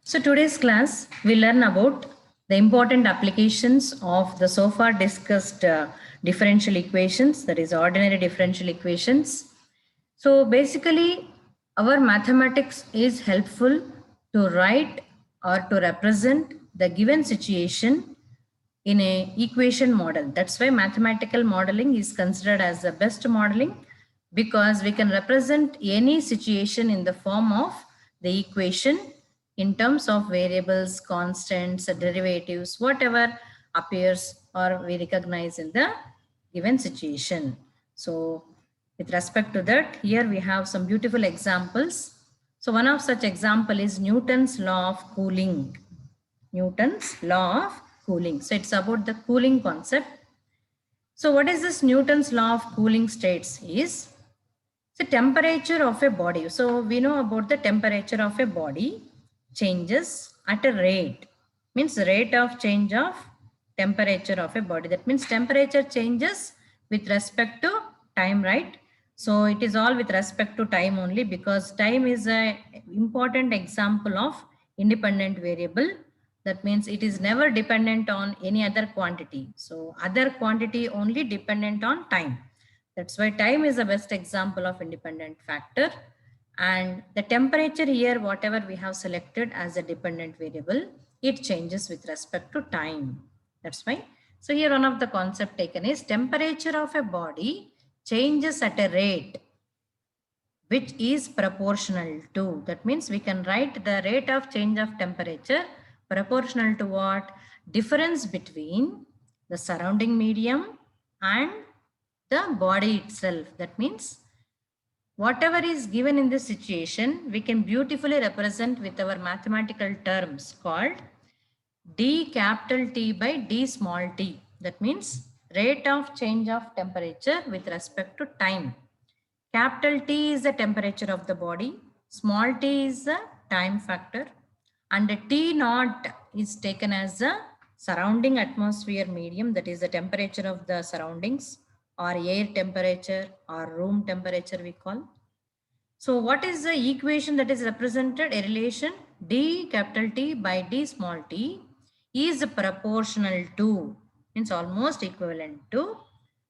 So today's class, we learn about the important applications of the so far discussed differential equations, that is ordinary differential equations. So basically, our mathematics is helpful to write or to represent the given situation in a equation model. That's why mathematical modeling is considered as the best modeling, because we can represent any situation in the form of the equation in terms of variables, constants, derivatives, whatever appears or we recognize in the given situation. So with respect to that, here we have some beautiful examples. So one of such example is Newton's law of cooling. Newton's law of cooling. So it's about the cooling concept. So what is this Newton's law of cooling states is the temperature of a body. So we know about the temperature of a body changes at a rate, means the rate of change of temperature of a body. That means temperature changes with respect to time, right? So it is all with respect to time only, because time is a important example of independent variable. That means it is never dependent on any other quantity. So other quantity only dependent on time. That's why time is the best example of independent factor. And the temperature here, whatever we have selected as a dependent variable, it changes with respect to time. That's why. So here one of the concept taken is temperature of a body changes at a rate which is proportional to. That means we can write the rate of change of temperature proportional to what? Difference between the surrounding medium and the body itself. That means whatever is given in this situation, we can beautifully represent with our mathematical terms called d capital T by d small t. That means rate of change of temperature with respect to time. Capital T is the temperature of the body, small t is the time factor, and T naught is taken as the surrounding atmosphere medium, that is the temperature of the surroundings, or air temperature or room temperature we call. So what is the equation that is represented? A relation d capital T by d small t is proportional to, means almost equivalent to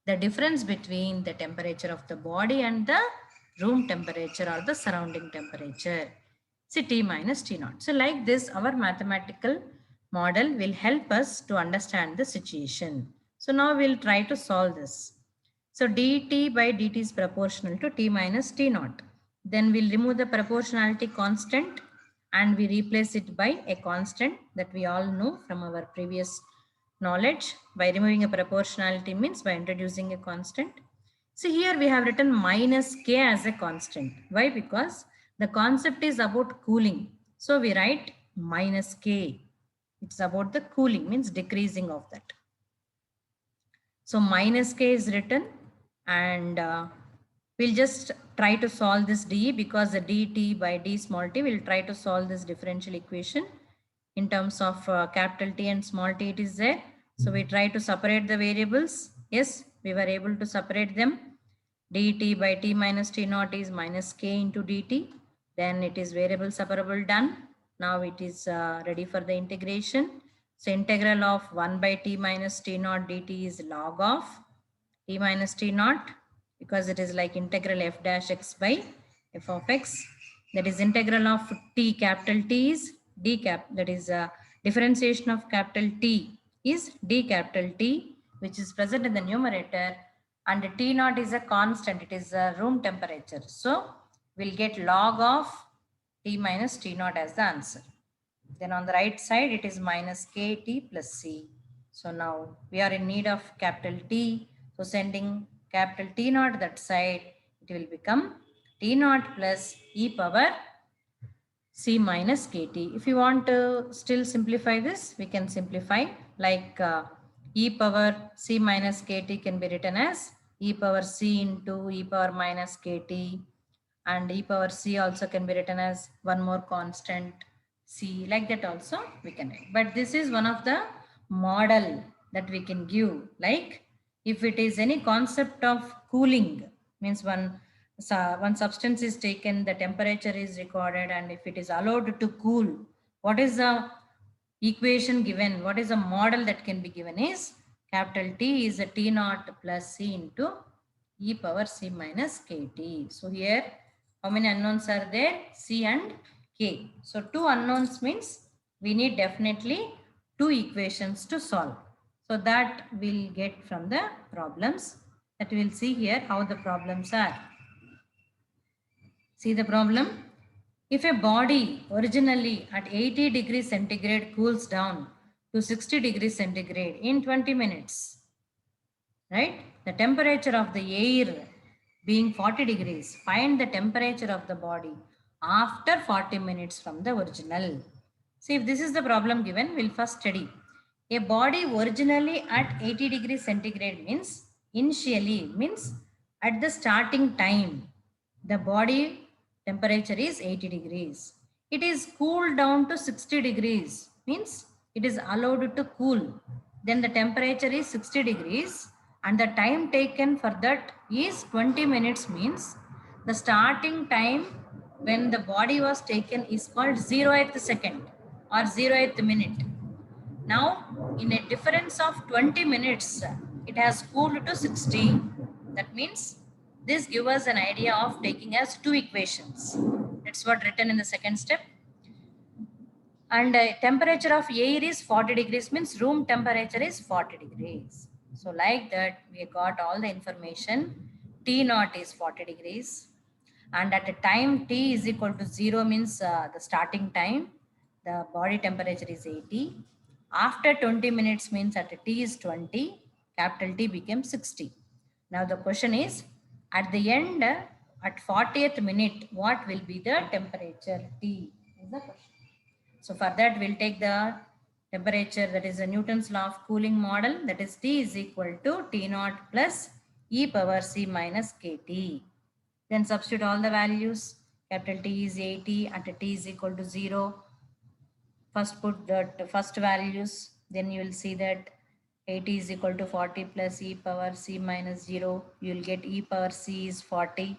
the difference between the temperature of the body and the room temperature or the surrounding temperature. See T minus T naught. So like this, our mathematical model will help us to understand the situation. So now we'll try to solve this. So dt by dt is proportional to T minus T naught. Then we'll remove the proportionality constant and we replace it by a constant that we all know from our previous knowledge. By removing a proportionality means by introducing a constant. So here we have written minus k as a constant. Why? Because the concept is about cooling. So we write minus k. It's about the cooling, means decreasing of that. So minus k is written, and we'll just try to solve this d, because the dt by d small t will try to solve this differential equation in terms of capital T and small t it is there. So we try to separate the variables. Yes, we were able to separate them. dt by t minus t naught is minus k into dt. Then it is variable separable done. Now it is ready for the integration. So integral of 1 by t minus t naught dt is log of t minus t naught, because it is like integral f dash x by f of x. That is integral of t capital T is d cap, that is differentiation of capital T is d capital T, which is present in the numerator, and T naught is a constant, it is a room temperature. So we'll get log of T minus T naught as the answer. Then on the right side, it is minus kt plus c. So now we are in need of capital T. So sending capital T naught that side, it will become T naught plus e power c minus kt. If you want to still simplify this, we can simplify like e power c minus kt can be written as e power c into e power minus kt, and e power c also can be written as one more constant c, like that also we can write. But this is one of the model that we can give, like if it is any concept of cooling, means one substance is taken, the temperature is recorded, and if it is allowed to cool, what is the equation given, what is the model that can be given is capital T is a T naught plus C into e power C minus kt. So here how many unknowns are there? C and K. So two unknowns means we need definitely two equations to solve. So that we'll get from the problems that we'll see here how the problems are. See the problem? If a body originally at 80 degrees centigrade cools down to 60 degrees centigrade in 20 minutes, right? The temperature of the air being 40 degrees, find the temperature of the body after 40 minutes from the original. See, if this is the problem given, we'll first study. A body originally at 80 degrees centigrade means initially, means at the starting time, the body temperature is 80 degrees. It is cooled down to 60 degrees, means it is allowed to cool. Then the temperature is 60 degrees and the time taken for that is 20 minutes, means the starting time when the body was taken is called 0th second or 0th minute. Now, in a difference of 20 minutes, it has cooled to 60. That means this gives us an idea of taking as two equations. That's what written in the second step. And temperature of air is 40 degrees, means room temperature is 40 degrees. So like that, we got all the information. T naught is 40 degrees. And at a time T is equal to 0 means the starting time, the body temperature is 80. After 20 minutes means at a T is 20, capital T becomes 60. Now the question is, at the end, at 40th minute, what will be the temperature T? Is the question. So for that, we'll take the temperature, that is a Newton's law of cooling model, that is T is equal to T naught plus e power C minus kt. Then substitute all the values. Capital T is 80 at T is equal to 0. First put the first values, then you will see that 80 is equal to 40 plus e power C minus 0. You will get e power C is 40.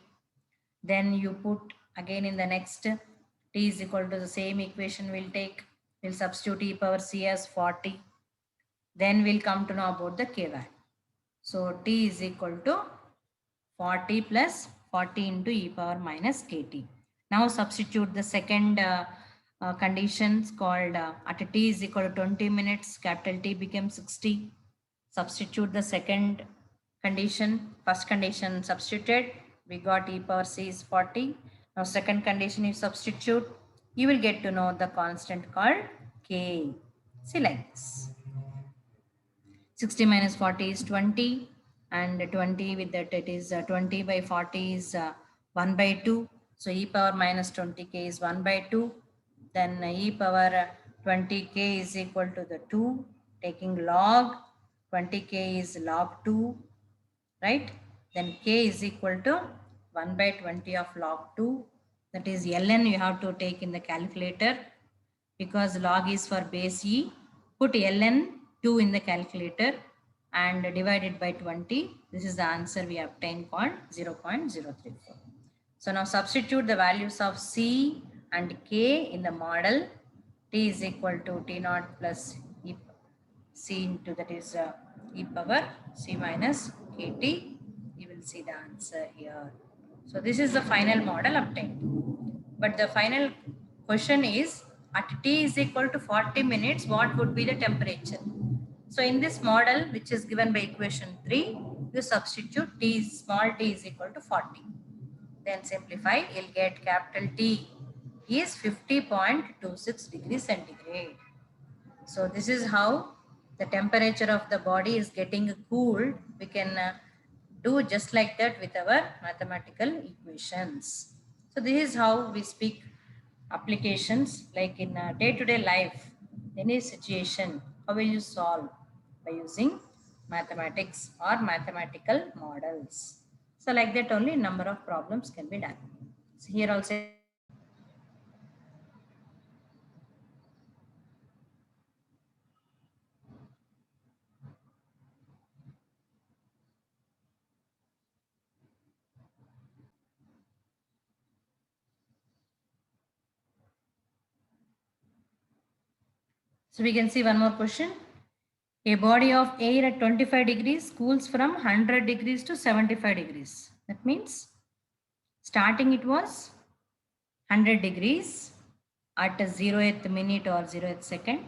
Then you put again in the next T is equal to the same equation we'll take. We'll substitute e power C as 40. Then we'll come to know about the K value. So T is equal to 40 plus 40 into e power minus kt. Now substitute the second conditions called at T is equal to 20 minutes, capital T becomes 60. Substitute the second condition, first condition substituted, we got e power C is 40. Now second condition you substitute, you will get to know the constant called K. See like this. 60 minus 40 is 20 and 20 with that it is 20 by 40 is 1 by 2. So e power minus 20k is 1 by 2. Then e power 20k is equal to the 2. Taking log 20k is log 2, right? Then k is equal to 1 by 20 of log 2. That is ln you have to take in the calculator because log is for base e. Put ln 2 in the calculator and divide it by 20. This is the answer we obtained called 0.034. So now substitute the values of C and K in the model. T is equal to T naught plus e C into that is e power C minus kt. You will see the answer here. So this is the final model obtained. But the final question is at T is equal to 40 minutes, what would be the temperature? So in this model, which is given by equation 3, you substitute T small t is equal to 40. Then simplify, you'll get capital T is 50.26 degrees centigrade. So this is how the temperature of the body is getting cooled. We can do just like that with our mathematical equations. So this is how we speak applications like in day-to-day life, any situation, how will you solve? By using mathematics or mathematical models. So like that only number of problems can be done. So here also So we can see one more question. A body of air at 25 degrees cools from 100 degrees to 75 degrees. That means starting it was 100 degrees at a 0th minute or 0th second,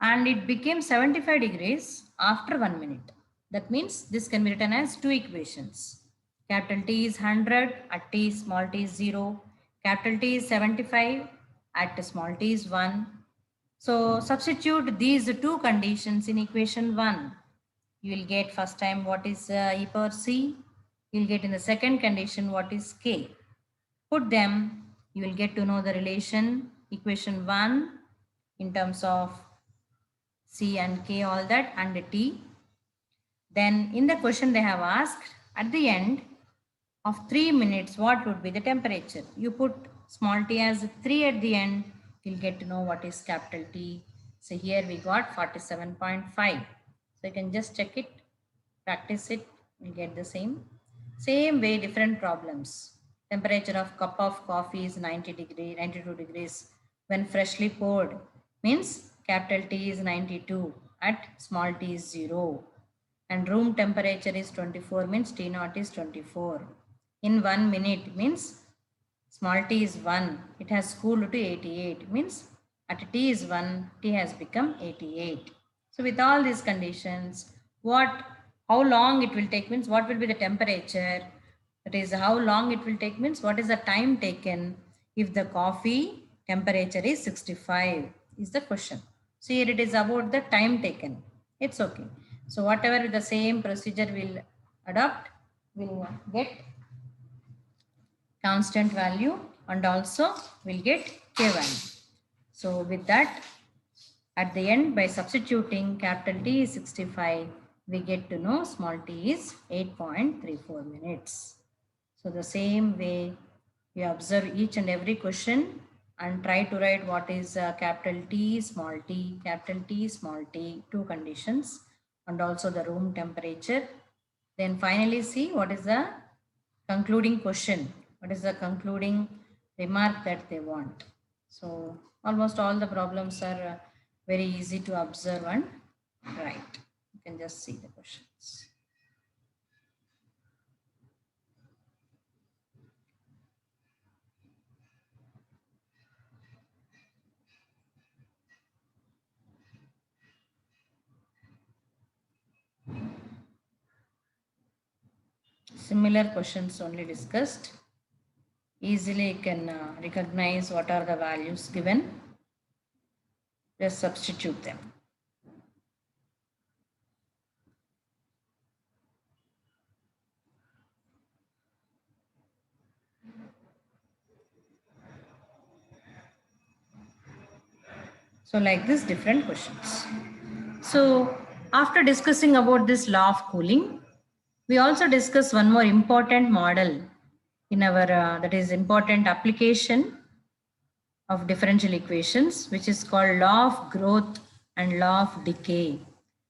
and it became 75 degrees after 1 minute. That means this can be written as two equations. Capital T is 100, at T small t is 0. Capital T is 75, at small t is 1. So substitute these two conditions in equation 1. You will get first time what is e power c. You will get in the second condition what is k. Put them, you will get to know the relation equation 1 in terms of c and k, all that, and the t. Then in the question they have asked at the end of 3 minutes what would be the temperature. You put small t as 3 at the end, you'll get to know what is capital T. So here we got 47.5. So you can just check it, practice it, you'll get the same. Same way, different problems. Temperature of cup of coffee is 92 degrees when freshly poured. Means capital T is 92 at small t is 0. And room temperature is 24 means T naught is 24. In 1 minute means small t is 1. It has cooled to 88 means at t is 1, t has become 88. So with all these conditions, how long it will take means what will be the temperature, that is how long it will take means what is the time taken if the coffee temperature is 65 is the question. So here it is about the time taken. It's okay. So whatever the same procedure will adopt, will get constant value and also will get k value. So with that, at the end by substituting capital T is 65, we get to know small t is 8.34 minutes. So the same way you observe each and every question and try to write what is capital T, small t, capital T, small t, two conditions, and also the room temperature. Then finally see what is the concluding question, what is the concluding remark that they want. So almost all the problems are very easy to observe and write. You can just see the questions. Similar questions only discussed. Easily you can recognize what are the values given. Just substitute them. So like this, different questions. So after discussing about this law of cooling, we also discuss one more important model in our, that is important application of differential equations, which is called law of growth and law of decay.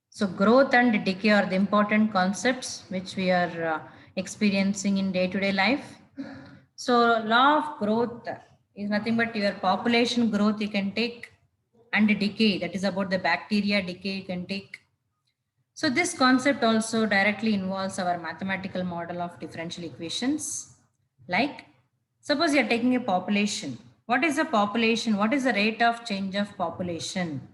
So growth and decay are the important concepts which we are experiencing in day-to-day life. So law of growth is nothing but your population growth you can take, and decay, that is about the bacteria decay you can take. So this concept also directly involves our mathematical model of differential equations. Like suppose you are taking a population. What is the population? What is the rate of change of population?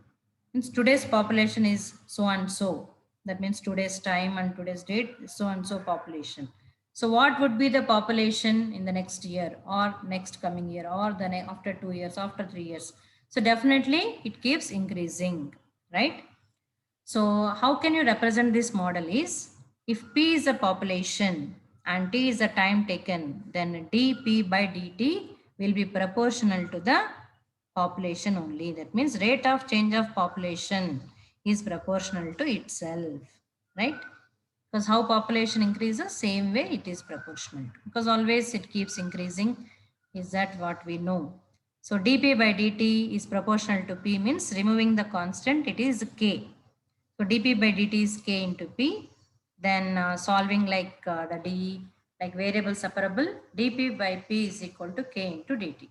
Means today's population is so and so. That means today's time and today's date is so and so population. So what would be the population in the next year or next coming year or the after 2 years, after 3 years? So definitely it keeps increasing, right? So how can you represent this model is, if P is a population and T is the time taken, then dP by dt will be proportional to the population only. That means rate of change of population is proportional to itself, right? Because how population increases, same way it is proportional. Because always it keeps increasing. Is that what we know? So dP by dt is proportional to P means removing the constant, it is K. So dP by dt is K into P. Then solving like the d, like variable separable, dP by P is equal to K into dt.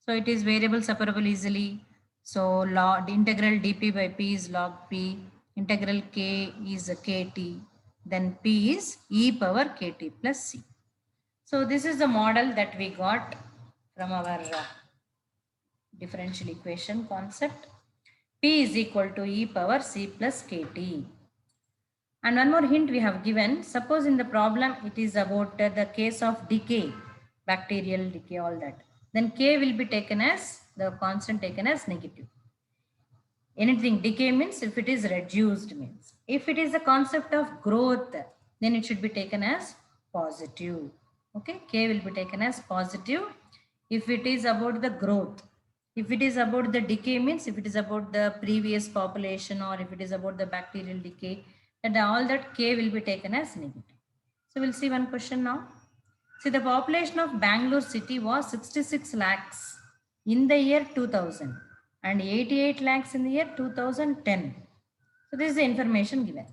So it is variable separable easily. So log the integral dp by p is log p, integral k is kt, then p is e power kt plus c. So this is the model that we got from our differential equation concept. P is equal to e power c plus kt. And one more hint we have given, suppose in the problem it is about the case of decay, bacterial decay, all that. Then K will be taken as, the constant taken as negative. Anything decay means if it is reduced means. If it is the concept of growth, then it should be taken as positive. Okay, K will be taken as positive if it is about the growth. If it is about the decay means if it is about the previous population or if it is about the bacterial decay, then all that K will be taken as negative. So we'll see one question now. See, the population of Bangalore city was 66 lakhs in the year 2000 and 88 lakhs in the year 2010. So this is the information given.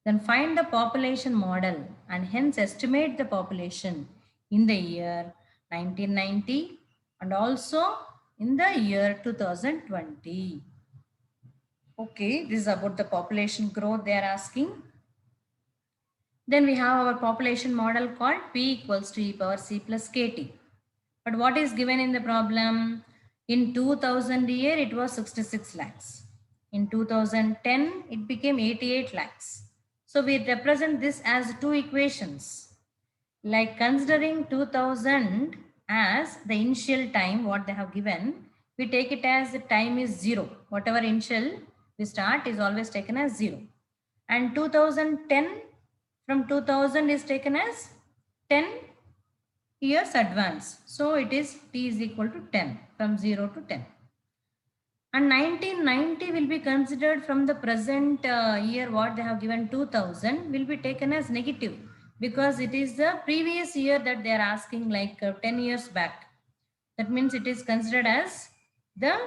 Then find the population model and hence estimate the population in the year 1990 and also in the year 2020. Okay, this is about the population growth they are asking. Then we have our population model called P equals to e power c plus kt. But what is given in the problem? In 2000 year, it was 66 lakhs. In 2010, it became 88 lakhs. So we represent this as two equations. Like considering 2000 as the initial time, what they have given, we take it as the time is 0. Whatever initial we start is always taken as 0. And 2010 from 2000 is taken as 10 years advance. So it is t is equal to 10 from 0 to 10. And 1990 will be considered from the present year what they have given 2000 will be taken as negative because it is the previous year that they are asking like 10 years back. That means it is considered as the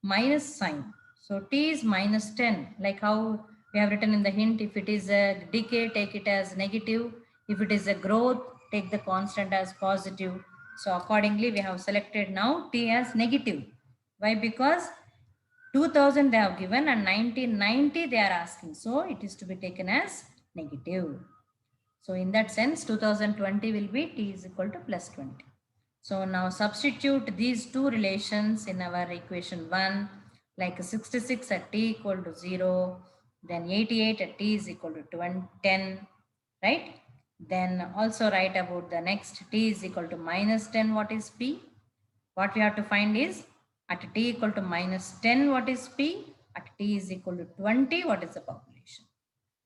minus sign. So t is minus 10 like how we have written in the hint. If it is a decay, take it as negative. If it is a growth, take the constant as positive. So accordingly we have selected now t as negative. Why? Because 2000 they have given and 1990 they are asking. So it is to be taken as negative. So in that sense 2020 will be t is equal to plus 20. So now substitute these two relations in our equation 1 like 66 at t equal to 0, then 88 at t is equal to 10, right? Then also write about the next t is equal to minus 10, what is p? What we have to find is at t equal to minus 10, what is p? At t is equal to 20, what is the population?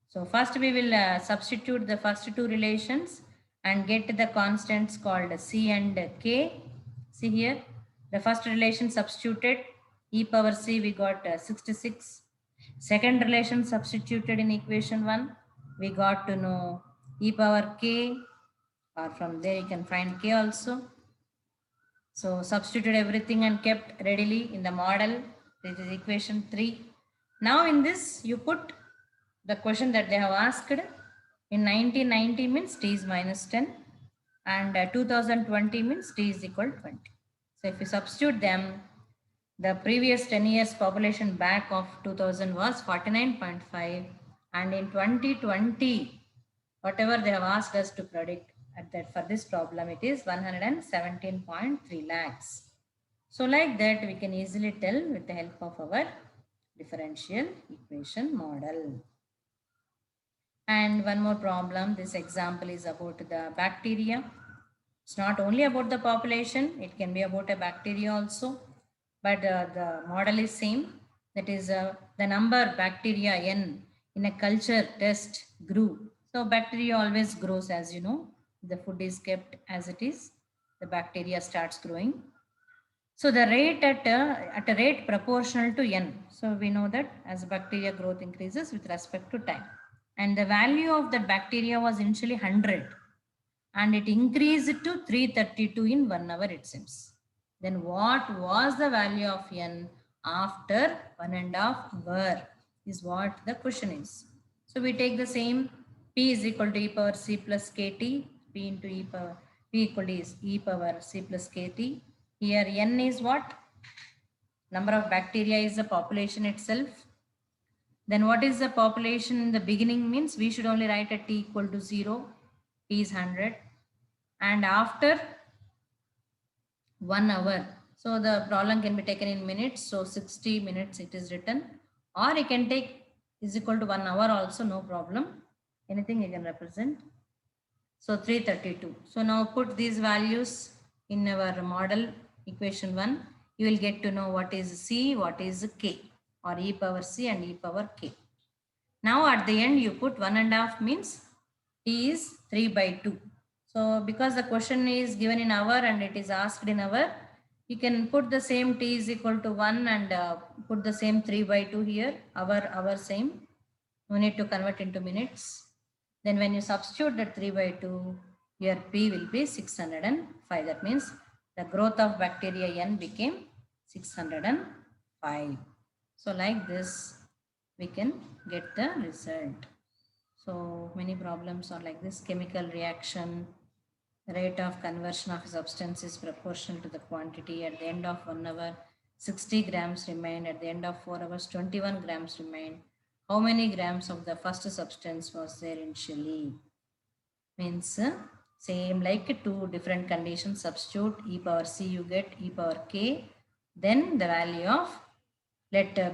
So first we will substitute the first two relations and get the constants called c and k. See here, the first relation substituted, e power c we got 66. Second relation substituted in equation 1, we got to know e power k, or from there you can find k also. So substituted everything and kept readily in the model. This is equation 3. Now in this you put the question that they have asked. In 1990 means t is minus 10 and 2020 means t is equal to 20. So if you substitute them, the previous 10 years population back of 2000 was 49.5 and in 2020 whatever they have asked us to predict at that for this problem it is 117.3 lakhs. So like that we can easily tell with the help of our differential equation model. And one more problem, this example is about the bacteria. It's not only about the population, it can be about a bacteria also, but the model is same. That is the number bacteria n in a culture test grew. So bacteria always grows, as you know, the food is kept as it is, the bacteria starts growing. So the rate at a rate proportional to n. So we know that as bacteria growth increases with respect to time. And the value of the bacteria was initially 100 and it increased to 332 in 1 hour it seems. Then what was the value of n after 1.5 hour is what the question is. So we take the same p is equal to e power c plus kt, p into e power, p equal to e power c plus kt. Here n is what? Number of bacteria is the population itself. Then what is the population in the beginning means we should only write a t equal to 0, t is 100. And after 1 hour, so the problem can be taken in minutes, so 60 minutes it is written, or you can take is equal to 1 hour also, no problem. Anything you can represent. So 332. So now put these values in our model equation 1. You will get to know what is C, what is K, or e power C and e power K. Now at the end you put 1.5 means T is 3 by 2. So because the question is given in hour and it is asked in hour, you can put the same T is equal to 1 and put the same 3 by 2 here, hour same. No need to convert into minutes. Then when you substitute that 3 by 2, your P will be 605. That means the growth of bacteria N became 605. So like this, we can get the result. So many problems are like this. Chemical reaction, rate of conversion of a substance is proportional to the quantity. At the end of 1 hour, 60 grams remain. At the end of 4 hours, 21 grams remain. How many grams of the first substance was there initially? Means same like two different conditions, substitute e power c, you get e power k, then the value of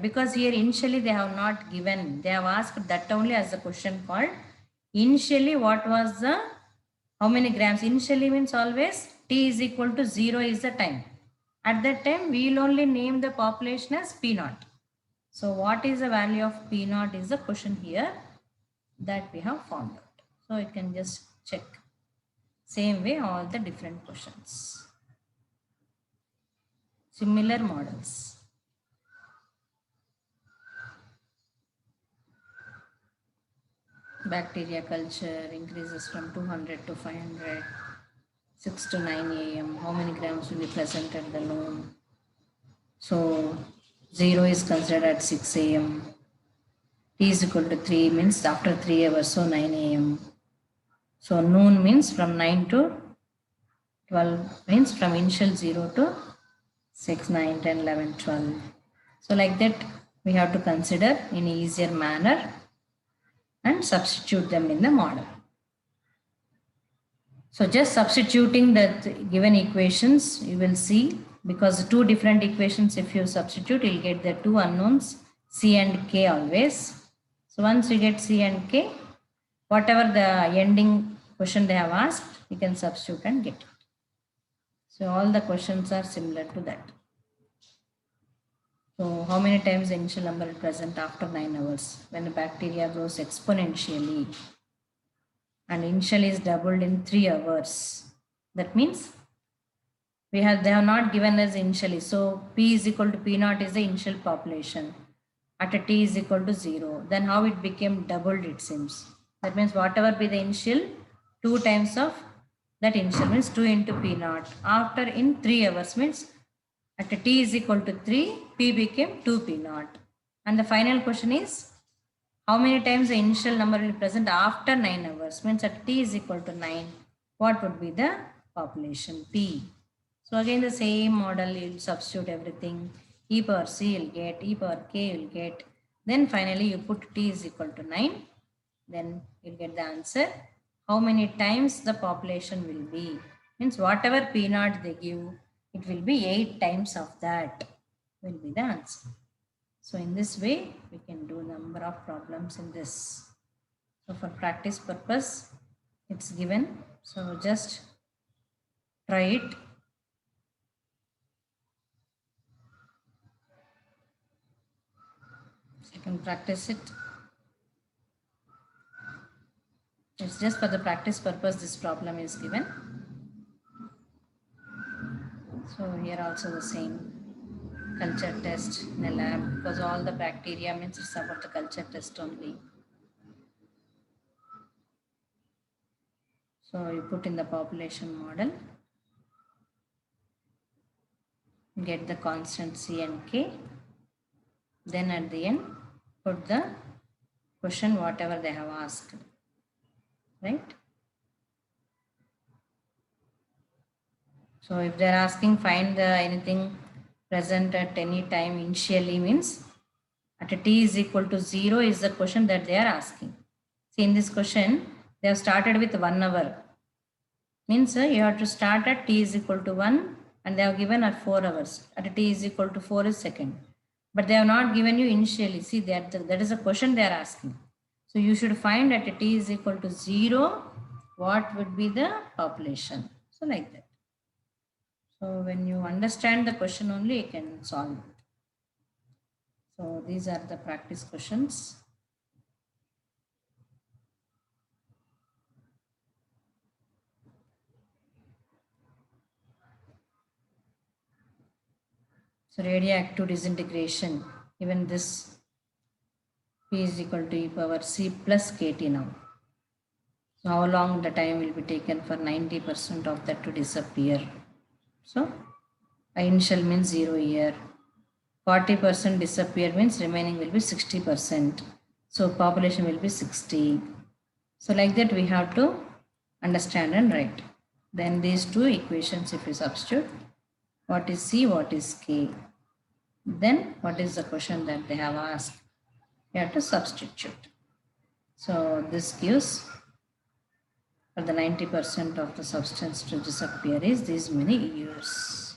because here initially they have not given, they have asked that only as the question called. Initially what was the, how many grams? Initially means always t is equal to 0 is the time. At that time we will only name the population as P naught. So what is the value of P naught is the question here that we have found out. So you can just check. Same way all the different questions. Similar models. Bacteria culture increases from 200 to 500, 6 to 9 a.m. How many grams will be present at the loan? So 0 is considered at 6 a.m. T is equal to 3 means after 3 hours, so 9 a.m. So noon means from 9 to 12 means from initial 0 to 6, 9, 10, 11, 12. So like that we have to consider in easier manner and substitute them in the model. So just substituting the given equations, you will see, because two different equations if you substitute, you'll get the two unknowns C and K always. So once you get C and K, whatever the ending question they have asked, you can substitute and get it. So all the questions are similar to that. So how many times the initial number is present after 9 hours when the bacteria grows exponentially, and initial is doubled in 3 hours. That means they have not given us initially. So P is equal to P naught is the initial population at a T is equal to 0. Then how it became doubled it seems. That means whatever be the initial, 2 times of that initial means 2 into P naught. After in 3 hours means at a T is equal to 3, P became 2 P naught. And the final question is, how many times the initial number will be present after 9 hours? Means at T is equal to 9, what would be the population P? So again the same model, you'll substitute everything. E power C you'll get, e power K you'll get. Then finally you put T is equal to 9. Then you'll get the answer. How many times the population will be? Means whatever P naught they give, it will be 8 times of that will be the answer. So in this way, we can do number of problems in this. So for practice purpose, it's given. So just try it. So you can practice it. It's just for the practice purpose this problem is given. So here also the same culture test in a lab, because all the bacteria means it's about the culture test only. So you put in the population model, get the constant C and K. Then at the end, put the question whatever they have asked, right? So if they're asking find the anything present at any time initially means at a t is equal to 0 is the question that they are asking. See, in this question, they have started with 1 hour. Means you have to start at t is equal to 1 and they have given at 4 hours. At t is equal to 4 is second. But they have not given you initially. See, that is a question they are asking. So you should find at t is equal to 0, what would be the population. So like that. So when you understand the question only, you can solve it. So these are the practice questions. So radioactive disintegration, even this P is equal to e power C plus KT now. So how long the time will be taken for 90% of that to disappear? So initial means 0 year. 40% disappear means remaining will be 60%. So population will be 60. So like that we have to understand and write. Then these two equations if we substitute, what is C, what is K? Then what is the question that they have asked? We have to substitute. So this gives for the 90% of the substance to disappear is these many years.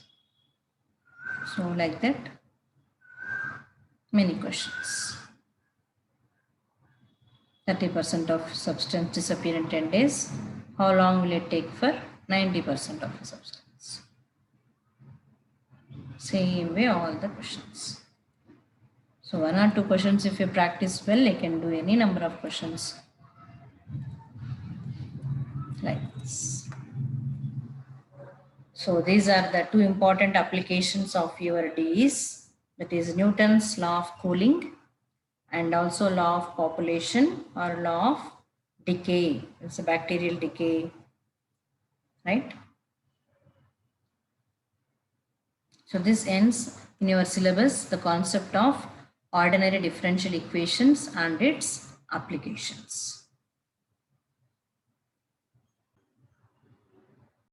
So like that, many questions. 30% of substance disappear in 10 days. How long will it take for 90% of the substance? Same way all the questions. So 1 or 2 questions if you practice well, you can do any number of questions like this. So these are the 2 important applications of your D's, that is Newton's law of cooling and also law of population or law of decay. It's a bacterial decay, right? So this ends in your syllabus the concept of ordinary differential equations and its applications.